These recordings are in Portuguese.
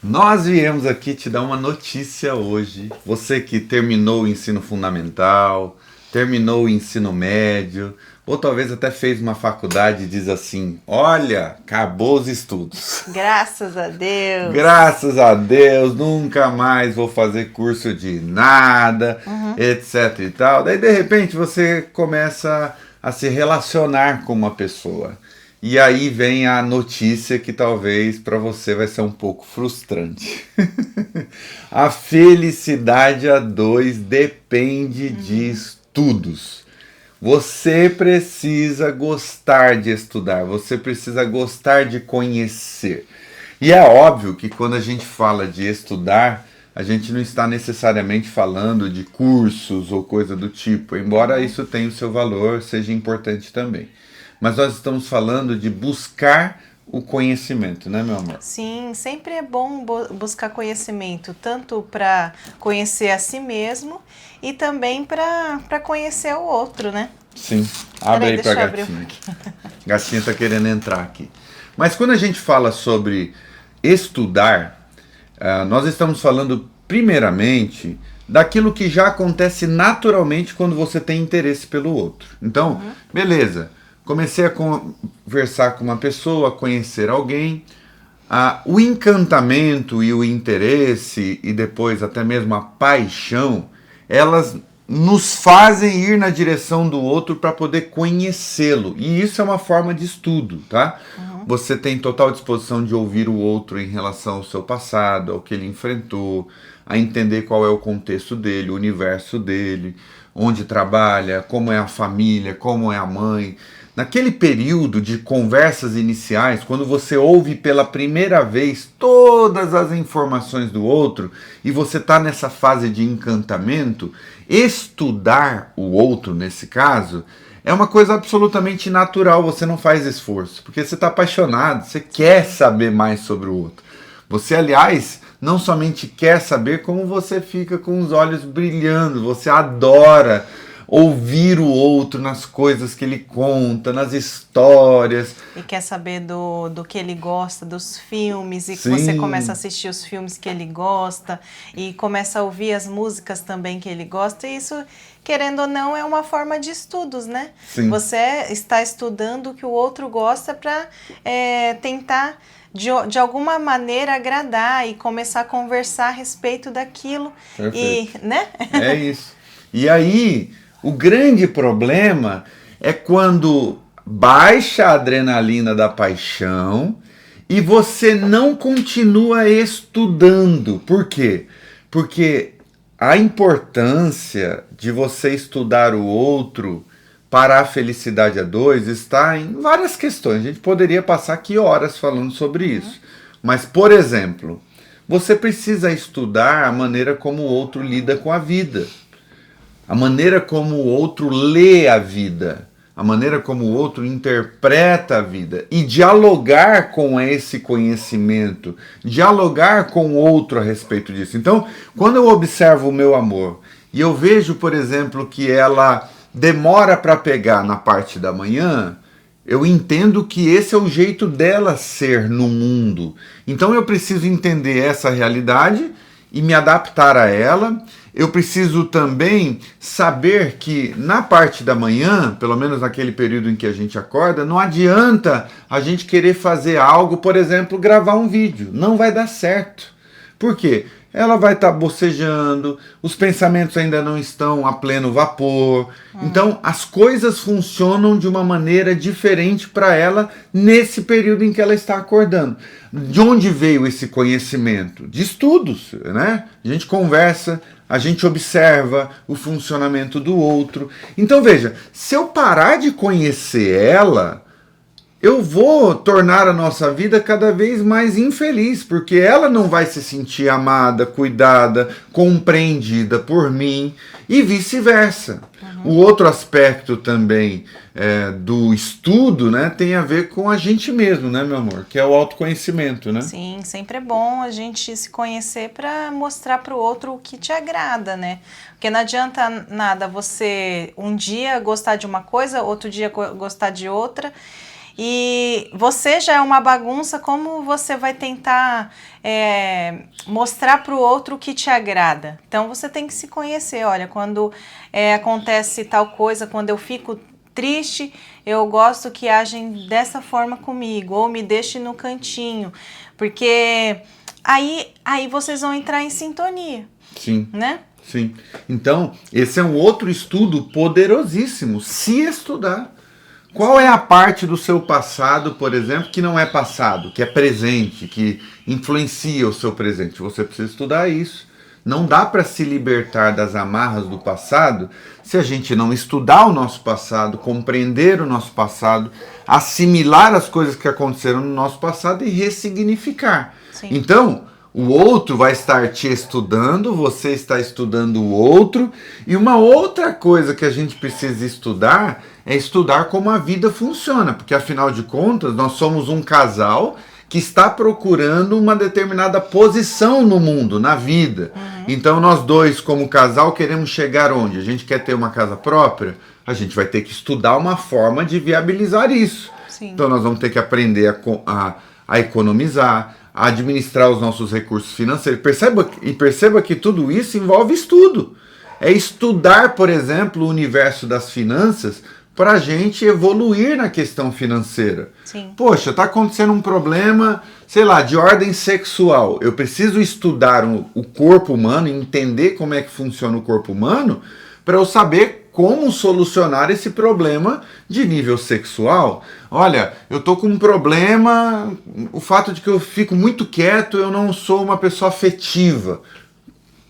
Nós viemos aqui te dar uma notícia hoje. Você que terminou o ensino fundamental, terminou o ensino médio, ou talvez até fez uma faculdade e diz assim: Olha, acabou os estudos. Graças a Deus. Graças a Deus, nunca mais vou fazer curso de nada, etc e tal. Daí de repente você começa a se relacionar com uma pessoa. E aí vem a notícia que talvez para você vai ser um pouco frustrante. A felicidade a dois depende de estudos. Você precisa gostar de estudar, você precisa gostar de conhecer. E é óbvio que quando a gente fala de estudar, a gente não está necessariamente falando de cursos ou coisa do tipo, embora isso tenha o seu valor, seja importante também. Mas nós estamos falando de buscar o conhecimento, né, meu amor? Sim, sempre é bom buscar conhecimento, tanto para conhecer a si mesmo e também para conhecer o outro, né? Sim. Abre Peraí, aí pra deixa eu abrir. gatinha aqui. Gatinha tá querendo entrar aqui. Mas quando a gente fala sobre estudar, nós estamos falando primeiramente daquilo que já acontece naturalmente quando você tem interesse pelo outro. Então, beleza. Comecei a conversar com uma pessoa, a conhecer alguém. O encantamento e o interesse, e depois até mesmo a paixão, elas nos fazem ir na direção do outro para poder conhecê-lo. E isso é uma forma de estudo, tá? Você tem total disposição de ouvir o outro em relação ao seu passado, ao que ele enfrentou, a entender qual é o contexto dele, o universo dele, onde trabalha, como é a família, como é a mãe. Naquele período de conversas iniciais, quando você ouve pela primeira vez todas as informações do outro e você está nessa fase de encantamento, estudar o outro, nesse caso, é uma coisa absolutamente natural, você não faz esforço, porque você está apaixonado, você quer saber mais sobre o outro. Você, aliás, não somente quer saber, como você fica com os olhos brilhando, você adora ouvir o outro nas coisas que ele conta, nas histórias. E quer saber do que ele gosta, dos filmes, e Sim. você começa a assistir os filmes que ele gosta, e começa a ouvir as músicas também que ele gosta, e isso, querendo ou não, é uma forma de estudos, né? Sim. Você está estudando o que o outro gosta para tentar, de alguma maneira, agradar e começar a conversar a respeito daquilo. Perfeito. E, né? É isso. E aí, o grande problema é quando baixa a adrenalina da paixão e você não continua estudando. Por quê? Porque a importância de você estudar o outro para a felicidade a dois está em várias questões. A gente poderia passar aqui horas falando sobre isso. Mas, por exemplo, você precisa estudar a maneira como o outro lida com a vida, a maneira como o outro lê a vida, a maneira como o outro interpreta a vida e dialogar com esse conhecimento, dialogar com o outro a respeito disso. Então, quando eu observo o meu amor e eu vejo, por exemplo, que ela demora para pegar na parte da manhã, eu entendo que esse é o jeito dela ser no mundo. Então eu preciso entender essa realidade e me adaptar a ela. Eu preciso também saber que na parte da manhã, pelo menos naquele período em que a gente acorda, não adianta a gente querer fazer algo, por exemplo, gravar um vídeo. Não vai dar certo. Por quê? Ela vai estar bocejando, os pensamentos ainda não estão a pleno vapor. Então, as coisas funcionam de uma maneira diferente para ela nesse período em que ela está acordando. De onde veio esse conhecimento? De estudos, né? A gente conversa, a gente observa o funcionamento do outro. Então, veja, se eu parar de conhecer ela, eu vou tornar a nossa vida cada vez mais infeliz, porque ela não vai se sentir amada, cuidada, compreendida por mim e vice-versa. O outro aspecto também do estudo, né, tem a ver com a gente mesmo, né, meu amor? Que é o autoconhecimento, né? Sim, sempre é bom a gente se conhecer para mostrar para o outro o que te agrada, né? Porque não adianta nada você um dia gostar de uma coisa, outro dia gostar de outra. e você já é uma bagunça, como você vai tentar mostrar para o outro o que te agrada? Então você tem que se conhecer. Olha, quando acontece tal coisa, quando eu fico triste, eu gosto que agem dessa forma comigo, ou me deixe no cantinho, porque aí vocês vão entrar em sintonia. Sim. Né? Sim. Então, esse é um outro estudo poderosíssimo, se estudar. Qual é a parte do seu passado, por exemplo, que não é passado, que é presente, que influencia o seu presente? Você precisa estudar isso. Não dá para se libertar das amarras do passado se a gente não estudar o nosso passado, compreender o nosso passado, assimilar as coisas que aconteceram no nosso passado e ressignificar. Sim. Então, o outro vai estar te estudando, você está estudando o outro. E uma outra coisa que a gente precisa estudar é estudar como a vida funciona, porque afinal de contas nós somos um casal que está procurando uma determinada posição no mundo, na vida. Então nós dois, como casal, queremos chegar onde? A gente quer ter uma casa própria? A gente vai ter que estudar uma forma de viabilizar isso. Sim. Então nós vamos ter que aprender a economizar, a administrar os nossos recursos financeiros. Perceba que tudo isso envolve estudo. É estudar, por exemplo, o universo das finanças para a gente evoluir na questão financeira. Sim. Poxa, está acontecendo um problema, sei lá, de ordem sexual. Eu preciso estudar o corpo humano, entender como é que funciona o corpo humano, para eu saber como solucionar esse problema de nível sexual. Olha, eu tô com um problema, o fato de que eu fico muito quieto, eu não sou uma pessoa afetiva.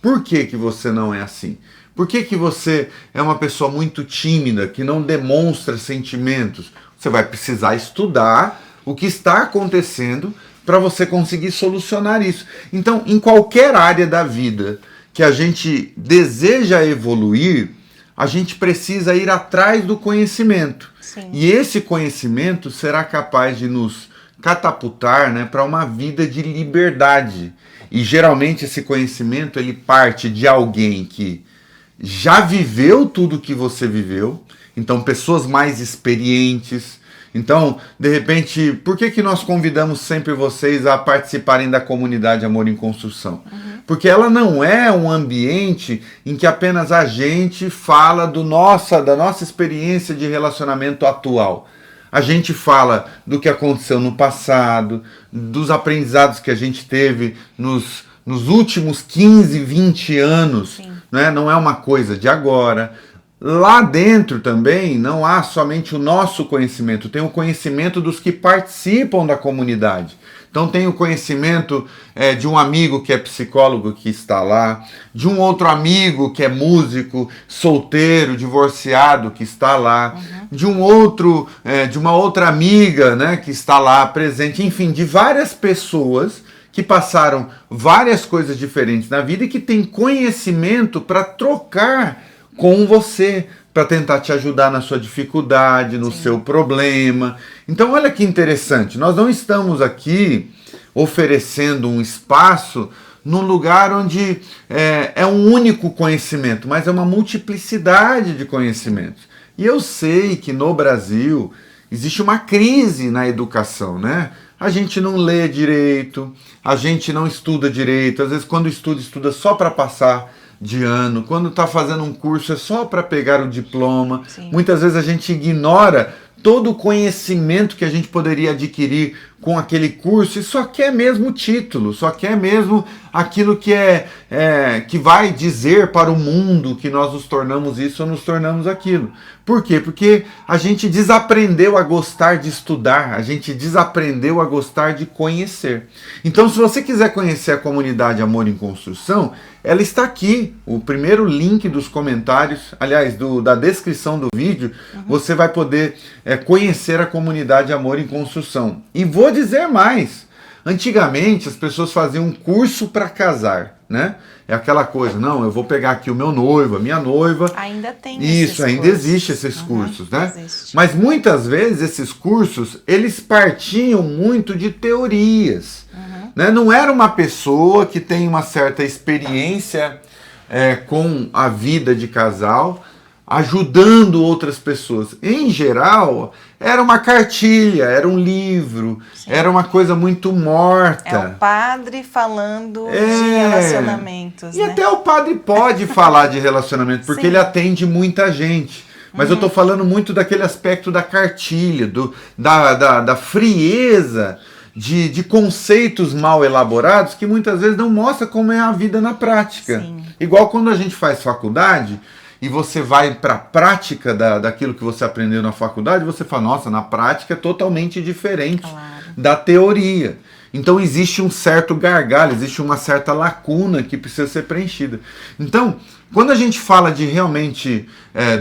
Por que que você não é assim? Por que que você é uma pessoa muito tímida, que não demonstra sentimentos? Você vai precisar estudar o que está acontecendo para você conseguir solucionar isso. Então, em qualquer área da vida que a gente deseja evoluir, a gente precisa ir atrás do conhecimento. Sim. E esse conhecimento será capaz de nos catapultar, né, para uma vida de liberdade. E geralmente esse conhecimento ele parte de alguém que já viveu tudo que você viveu, então pessoas mais experientes. Então, de repente, por que nós convidamos sempre vocês a participarem da comunidade Amor em Construção? Porque ela não é um ambiente em que apenas a gente fala da nossa experiência de relacionamento atual. A gente fala do que aconteceu no passado, dos aprendizados que a gente teve nos últimos 15, 20 anos. Né? Não é uma coisa de agora. Lá dentro também não há somente o nosso conhecimento, tem o conhecimento dos que participam da comunidade. Então tem o conhecimento de um amigo que é psicólogo que está lá, de um outro amigo que é músico, solteiro, divorciado que está lá, de uma outra amiga, né, que está lá presente, enfim, de várias pessoas que passaram várias coisas diferentes na vida e que têm conhecimento para trocar com você, para tentar te ajudar na sua dificuldade, no seu problema. Então olha que interessante, nós não estamos aqui oferecendo um espaço num lugar onde é um único conhecimento, mas é uma multiplicidade de conhecimentos. E eu sei que no Brasil existe uma crise na educação, né? A gente não lê direito, a gente não estuda direito, às vezes quando estuda só para passar de ano, quando está fazendo um curso é só para pegar o diploma. Sim. Muitas vezes a gente ignora todo o conhecimento que a gente poderia adquirir com aquele curso e só quer mesmo o título, só quer mesmo aquilo que que vai dizer para o mundo que nós nos tornamos isso ou nos tornamos aquilo. Por quê? Porque a gente desaprendeu a gostar de estudar, a gente desaprendeu a gostar de conhecer. Então, se você quiser conhecer a comunidade Amor em Construção, ela está aqui, o primeiro link dos comentários, aliás, da descrição do vídeo, você vai poder conhecer a comunidade Amor em Construção. E vou dizer mais, antigamente as pessoas faziam um curso para casar, né? É aquela coisa, não, eu vou pegar aqui o meu noivo, a minha noiva. Ainda tem isso, ainda cursos. existe esses cursos, né? Existe. Mas muitas vezes esses cursos, eles partiam muito de teorias. Né? Não era uma pessoa que tem uma certa experiência com a vida de casal, ajudando outras pessoas. Em geral, era uma cartilha, era um livro, era uma coisa muito morta. É o padre falando de relacionamentos. E até o padre pode falar de relacionamento, porque ele atende muita gente. Mas eu estou falando muito daquele aspecto da cartilha, da frieza de conceitos mal elaborados que muitas vezes não mostra como é a vida na prática. Sim. Igual quando a gente faz faculdade e você vai para a prática daquilo que você aprendeu na faculdade, você fala, nossa, na prática é totalmente diferente da teoria. Então existe um certo gargalo, existe uma certa lacuna que precisa ser preenchida. Então, quando a gente fala de realmente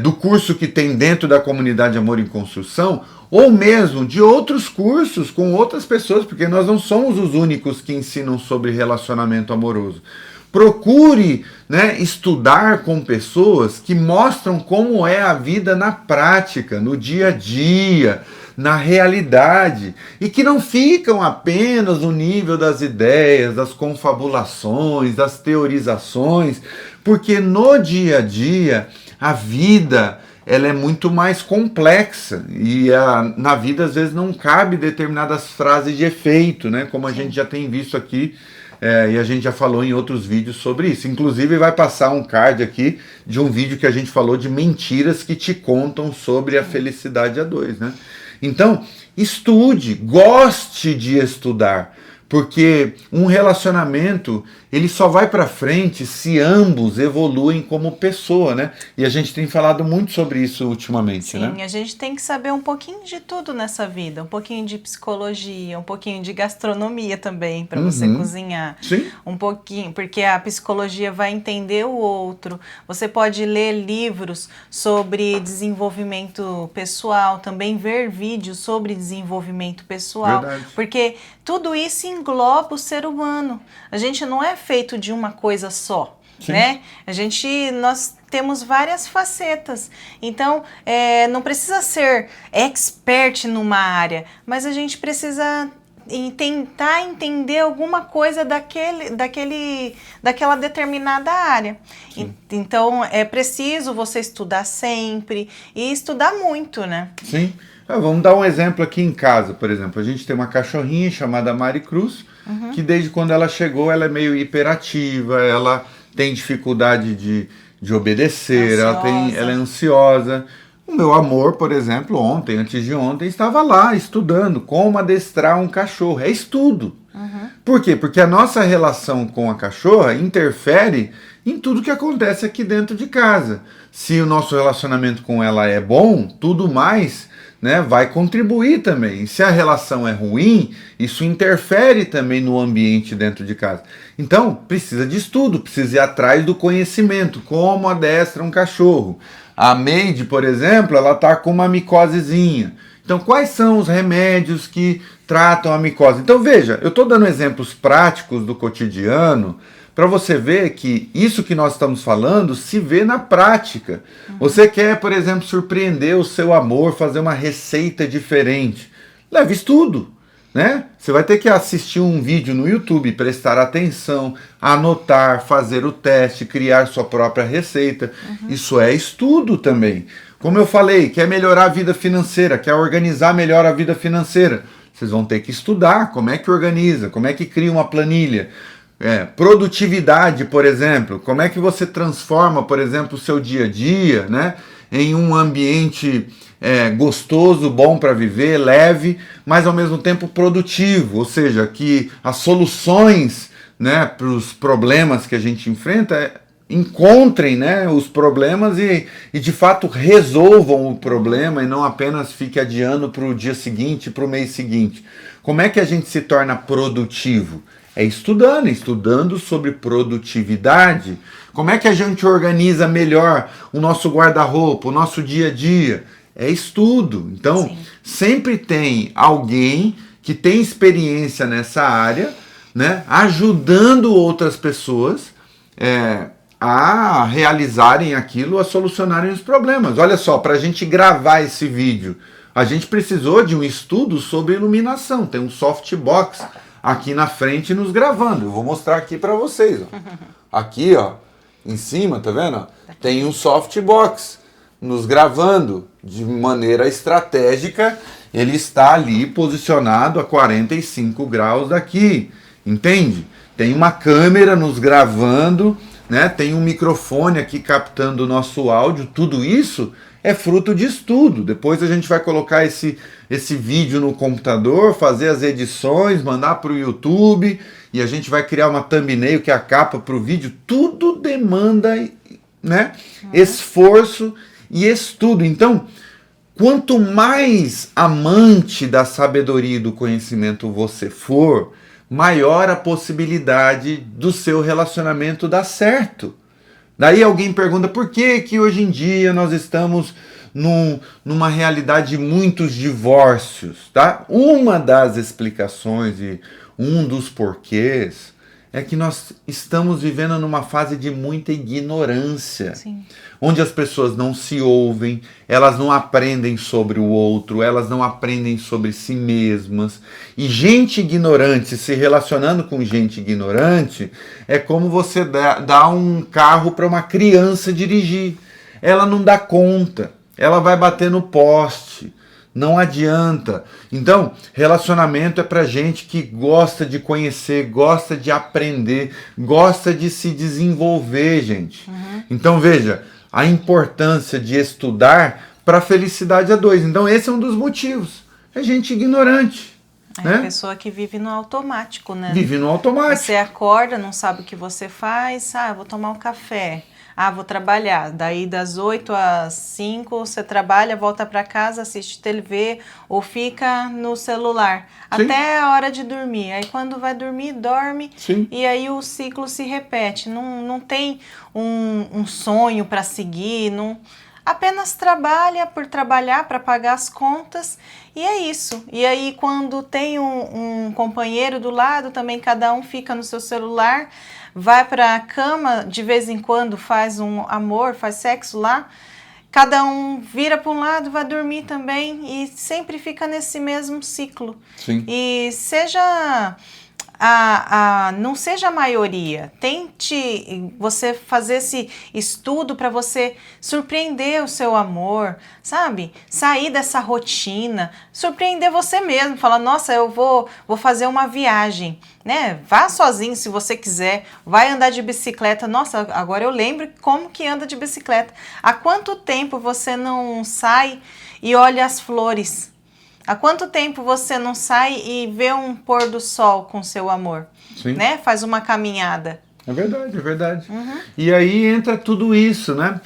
do curso que tem dentro da comunidade Amor em Construção, ou mesmo de outros cursos com outras pessoas, porque nós não somos os únicos que ensinam sobre relacionamento amoroso. Procure, né, estudar com pessoas que mostram como é a vida na prática, no dia a dia, na realidade, e que não ficam apenas no nível das ideias, das confabulações, das teorizações, porque no dia a dia a vida ela é muito mais complexa e na vida às vezes não cabe determinadas frases de efeito, né, como a gente já tem visto aqui. E a gente já falou em outros vídeos sobre isso. Inclusive vai passar um card aqui de um vídeo que a gente falou de mentiras que te contam sobre a felicidade a dois, né? Então, estude, goste de estudar, porque um relacionamento ele só vai para frente se ambos evoluem como pessoa, né? E a gente tem falado muito sobre isso ultimamente, né? Sim, a gente tem que saber um pouquinho de tudo nessa vida, um pouquinho de psicologia, um pouquinho de gastronomia também, para você cozinhar. Sim. Um pouquinho, porque a psicologia vai entender o outro. Você pode ler livros sobre desenvolvimento pessoal, também ver vídeos sobre desenvolvimento pessoal, Verdade. porque tudo isso engloba o ser humano. A gente não é feito de uma coisa só, né? Nós temos várias facetas. Então, não precisa ser expert numa área, mas a gente precisa tentar entender alguma coisa daquela determinada área. Então, é preciso você estudar sempre e estudar muito, né? Sim. Vamos dar um exemplo aqui em casa, por exemplo. A gente tem uma cachorrinha chamada Mari Cruz, que desde quando ela chegou, ela é meio hiperativa, ela tem dificuldade de obedecer, ela é ansiosa. O meu amor, por exemplo, antes de ontem, estava lá estudando como adestrar um cachorro. É estudo. Por quê? Porque a nossa relação com a cachorra interfere em tudo que acontece aqui dentro de casa. Se o nosso relacionamento com ela é bom, tudo mais, né, vai contribuir também. Se a relação é ruim, isso interfere também no ambiente dentro de casa. Então, precisa de estudo, precisa ir atrás do conhecimento, como adestra um cachorro. A Meide, por exemplo, ela está com uma micosezinha. Então, quais são os remédios que tratam a micose? Então, veja, eu estou dando exemplos práticos do cotidiano para você ver que isso que nós estamos falando se vê na prática. Você quer, por exemplo, surpreender o seu amor, fazer uma receita diferente. Leve estudo, né? Você vai ter que assistir um vídeo no YouTube, prestar atenção, anotar, fazer o teste, criar sua própria receita. Isso é estudo também. Como eu falei, quer melhorar a vida financeira, quer organizar melhor a vida financeira. Vocês vão ter que estudar como é que organiza, como é que cria uma planilha. Produtividade, por exemplo, como é que você transforma, por exemplo, o seu dia a dia, né, em um ambiente gostoso, bom para viver, leve, mas ao mesmo tempo produtivo, ou seja, que as soluções, né, para os problemas que a gente enfrenta encontrem, né, os problemas e de fato resolvam o problema e não apenas fique adiando para o dia seguinte, para o mês seguinte. Como é que a gente se torna produtivo? É estudando sobre produtividade. Como é que a gente organiza melhor o nosso guarda-roupa, o nosso dia a dia? É estudo. Então, sempre tem alguém que tem experiência nessa área, né, ajudando outras pessoas a realizarem aquilo, a solucionarem os problemas. Olha só, para a gente gravar esse vídeo, a gente precisou de um estudo sobre iluminação. Tem um softbox aqui na frente nos gravando. Eu vou mostrar aqui para vocês. Ó. Aqui, ó, em cima, tá vendo? Tem um softbox. nos gravando de maneira estratégica, ele está ali posicionado a 45 graus daqui, entende? Tem uma câmera nos gravando, né? Tem um microfone aqui captando o nosso áudio, tudo isso é fruto de estudo. Depois a gente vai colocar esse vídeo no computador, fazer as edições, mandar para o YouTube, e a gente vai criar uma thumbnail, que é a capa para o vídeo. Tudo demanda, né, esforço e estudo. Então, quanto mais amante da sabedoria e do conhecimento você for, maior a possibilidade do seu relacionamento dar certo. Daí alguém pergunta por que hoje em dia nós estamos numa realidade de muitos divórcios, tá? Uma das explicações e um dos porquês é que nós estamos vivendo numa fase de muita ignorância. Sim. Onde as pessoas não se ouvem, elas não aprendem sobre o outro, elas não aprendem sobre si mesmas. E gente ignorante se relacionando com gente ignorante é como você dá um carro para uma criança dirigir. Ela não dá conta, ela vai bater no poste. Não adianta. Então, relacionamento é pra gente que gosta de conhecer, gosta de aprender, gosta de se desenvolver, gente. Então, veja, a importância de estudar para felicidade a dois. Então, esse é um dos motivos. É gente ignorante. É né? a pessoa que vive no automático, né? Vive no automático. Você acorda, não sabe o que você faz. Ah, vou tomar um café. Ah, vou trabalhar. Daí das 8 às 5 você trabalha, volta para casa, assiste TV ou fica no celular. Sim. Até a hora de dormir. Aí quando vai dormir, dorme. Sim. E aí o ciclo se repete. Não tem um sonho para seguir, não... Apenas trabalha por trabalhar para pagar as contas e é isso. E aí quando tem um companheiro do lado, também cada um fica no seu celular, vai para a cama, de vez em quando faz um amor, faz sexo lá, cada um vira para um lado, vai dormir também e sempre fica nesse mesmo ciclo. Sim. E seja... não seja a maioria, tente você fazer esse estudo para você surpreender o seu amor, sabe? Sair dessa rotina, surpreender você mesmo, falar, nossa, eu vou fazer uma viagem, né? Vá sozinho se você quiser, vai andar de bicicleta, nossa, agora eu lembro como que anda de bicicleta. Há quanto tempo você não sai e olha as flores? Há quanto tempo você não sai e vê um pôr do sol com seu amor? Sim. Né? Faz uma caminhada. É verdade, é verdade. Uhum. E aí entra tudo isso, né?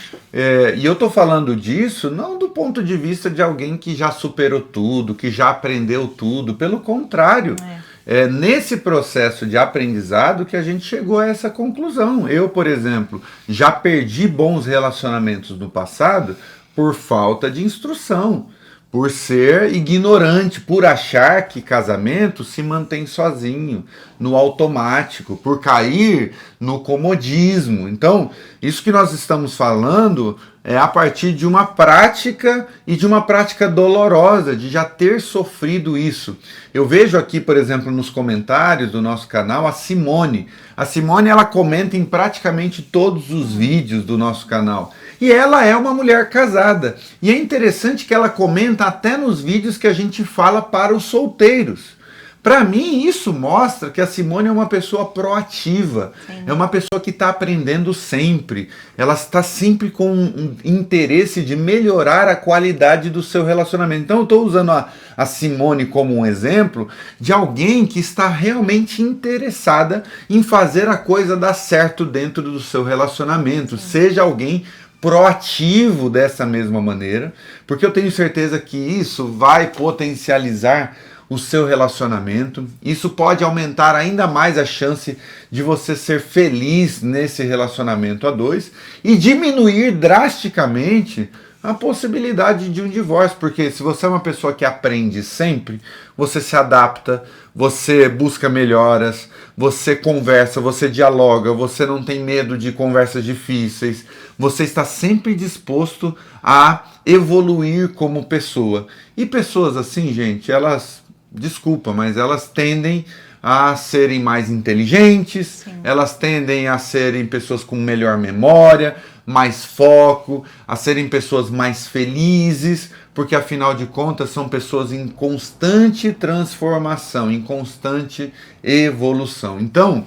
E eu tô falando disso não do ponto de vista de alguém que já superou tudo, que já aprendeu tudo. Pelo contrário, é nesse processo de aprendizado que a gente chegou a essa conclusão. Eu, por exemplo, já perdi bons relacionamentos no passado por falta de instrução. Por ser ignorante, por achar que casamento se mantém sozinho, no automático, por cair no comodismo. Então, isso que nós estamos falando é a partir de uma prática e de uma prática dolorosa, de já ter sofrido isso. Eu vejo aqui, por exemplo, nos comentários do nosso canal, a Simone. A Simone, ela comenta em praticamente todos os vídeos do nosso canal. E ela é uma mulher casada. E é interessante que ela comenta até nos vídeos que a gente fala para os solteiros. Para mim, isso mostra que a Simone é uma pessoa proativa. Sim. É uma pessoa que está aprendendo sempre. Ela está sempre com um interesse de melhorar a qualidade do seu relacionamento. Então eu estou usando a Simone como um exemplo de alguém que está realmente interessada em fazer a coisa dar certo dentro do seu relacionamento. Sim. Seja alguém proativo dessa mesma maneira, porque eu tenho certeza que isso vai potencializar o seu relacionamento, isso pode aumentar ainda mais a chance de você ser feliz nesse relacionamento a dois e diminuir drasticamente a possibilidade de um divórcio, porque se você é uma pessoa que aprende sempre, você se adapta, você busca melhoras, você conversa, você dialoga, você não tem medo de conversas difíceis, você está sempre disposto a evoluir como pessoa. E pessoas assim, gente, elas, desculpa, mas elas tendem a serem mais inteligentes, elas tendem a serem pessoas com melhor memória, mais foco, a serem pessoas mais felizes, porque afinal de contas são pessoas em constante transformação, em constante evolução. Então,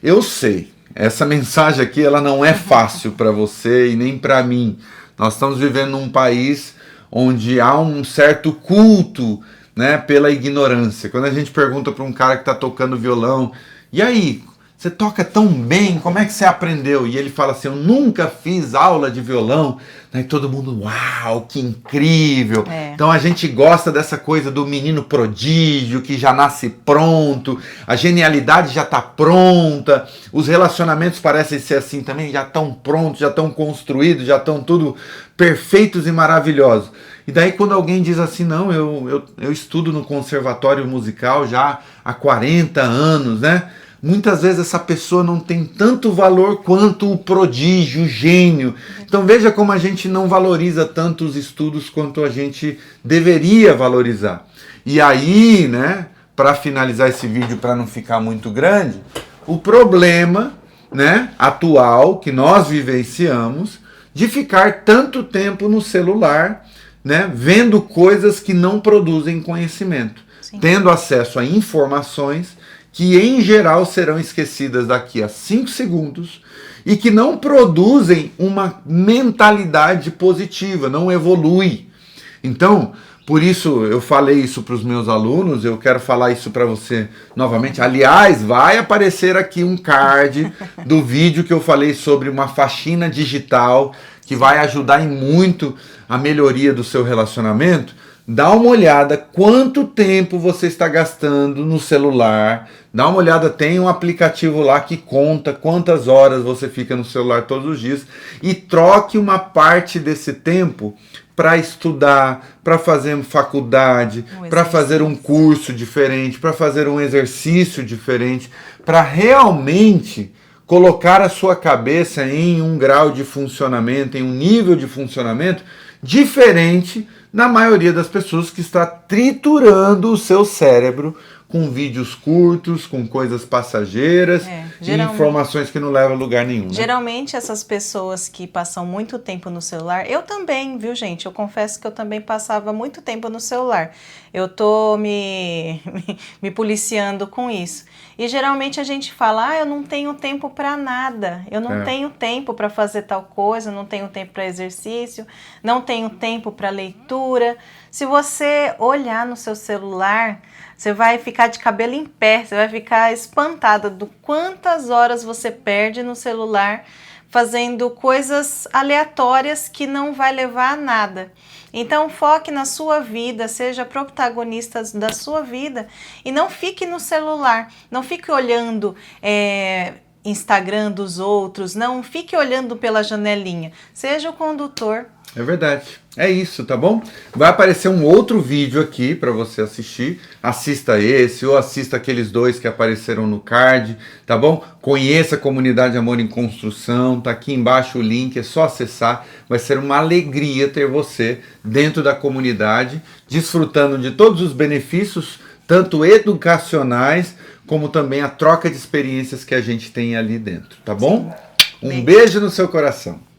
eu sei, essa mensagem aqui ela não é fácil para você e nem para mim. Nós estamos vivendo num país onde há um certo culto, né, pela ignorância. Quando a gente pergunta para um cara que está tocando violão, e aí, você toca tão bem, como é que você aprendeu? E ele fala assim, eu nunca fiz aula de violão. Aí todo mundo, uau, que incrível. Então a gente gosta dessa coisa do menino prodígio, que já nasce pronto, a genialidade já está pronta, os relacionamentos parecem ser assim também, já estão prontos, já estão construídos, já estão tudo perfeitos e maravilhosos. E daí quando alguém diz assim, não, eu estudo no conservatório musical já há 40 anos, né? Muitas vezes essa pessoa não tem tanto valor quanto o prodígio, o gênio. Então veja como a gente não valoriza tanto os estudos quanto a gente deveria valorizar. E aí, né, para finalizar esse vídeo, para não ficar muito grande, o problema, né, atual que nós vivenciamos de ficar tanto tempo no celular, né, vendo coisas que não produzem conhecimento, tendo acesso a informações que em geral serão esquecidas daqui a 5 segundos e que não produzem uma mentalidade positiva, não evolui. Então, por isso eu falei isso para os meus alunos, eu quero falar isso para você novamente. Aliás, vai aparecer aqui um card do vídeo que eu falei sobre uma faxina digital que vai ajudar em muito a melhoria do seu relacionamento. Dá uma olhada quanto tempo você está gastando no celular. Dá uma olhada, tem um aplicativo lá que conta quantas horas você fica no celular todos os dias. E troque uma parte desse tempo para estudar, para fazer faculdade, para fazer um curso diferente, para fazer um exercício diferente, para realmente colocar a sua cabeça em um grau de funcionamento, em um nível de funcionamento diferente na maioria das pessoas que está triturando o seu cérebro com vídeos curtos, com coisas passageiras e informações que não levam a lugar nenhum. Né? Geralmente essas pessoas que passam muito tempo no celular, eu também, viu gente? Eu confesso que eu também passava muito tempo no celular. Eu tô me policiando com isso. E geralmente a gente fala, eu não tenho tempo para nada, eu não tenho tempo para fazer tal coisa, não tenho tempo para exercício, não tenho tempo para leitura. Se você olhar no seu celular, você vai ficar de cabelo em pé, você vai ficar espantada do quantas horas você perde no celular fazendo coisas aleatórias que não vai levar a nada. Então foque na sua vida, seja protagonista da sua vida e não fique no celular, não fique olhando Instagram dos outros, não fique olhando pela janelinha, seja o condutor. É verdade. É isso, tá bom? Vai aparecer um outro vídeo aqui para você assistir. Assista esse ou assista aqueles dois que apareceram no card, tá bom? Conheça a comunidade Amor em Construção, tá aqui embaixo o link, é só acessar. Vai ser uma alegria ter você dentro da comunidade, desfrutando de todos os benefícios, tanto educacionais, como também a troca de experiências que a gente tem ali dentro, tá bom? Um beijo no seu coração.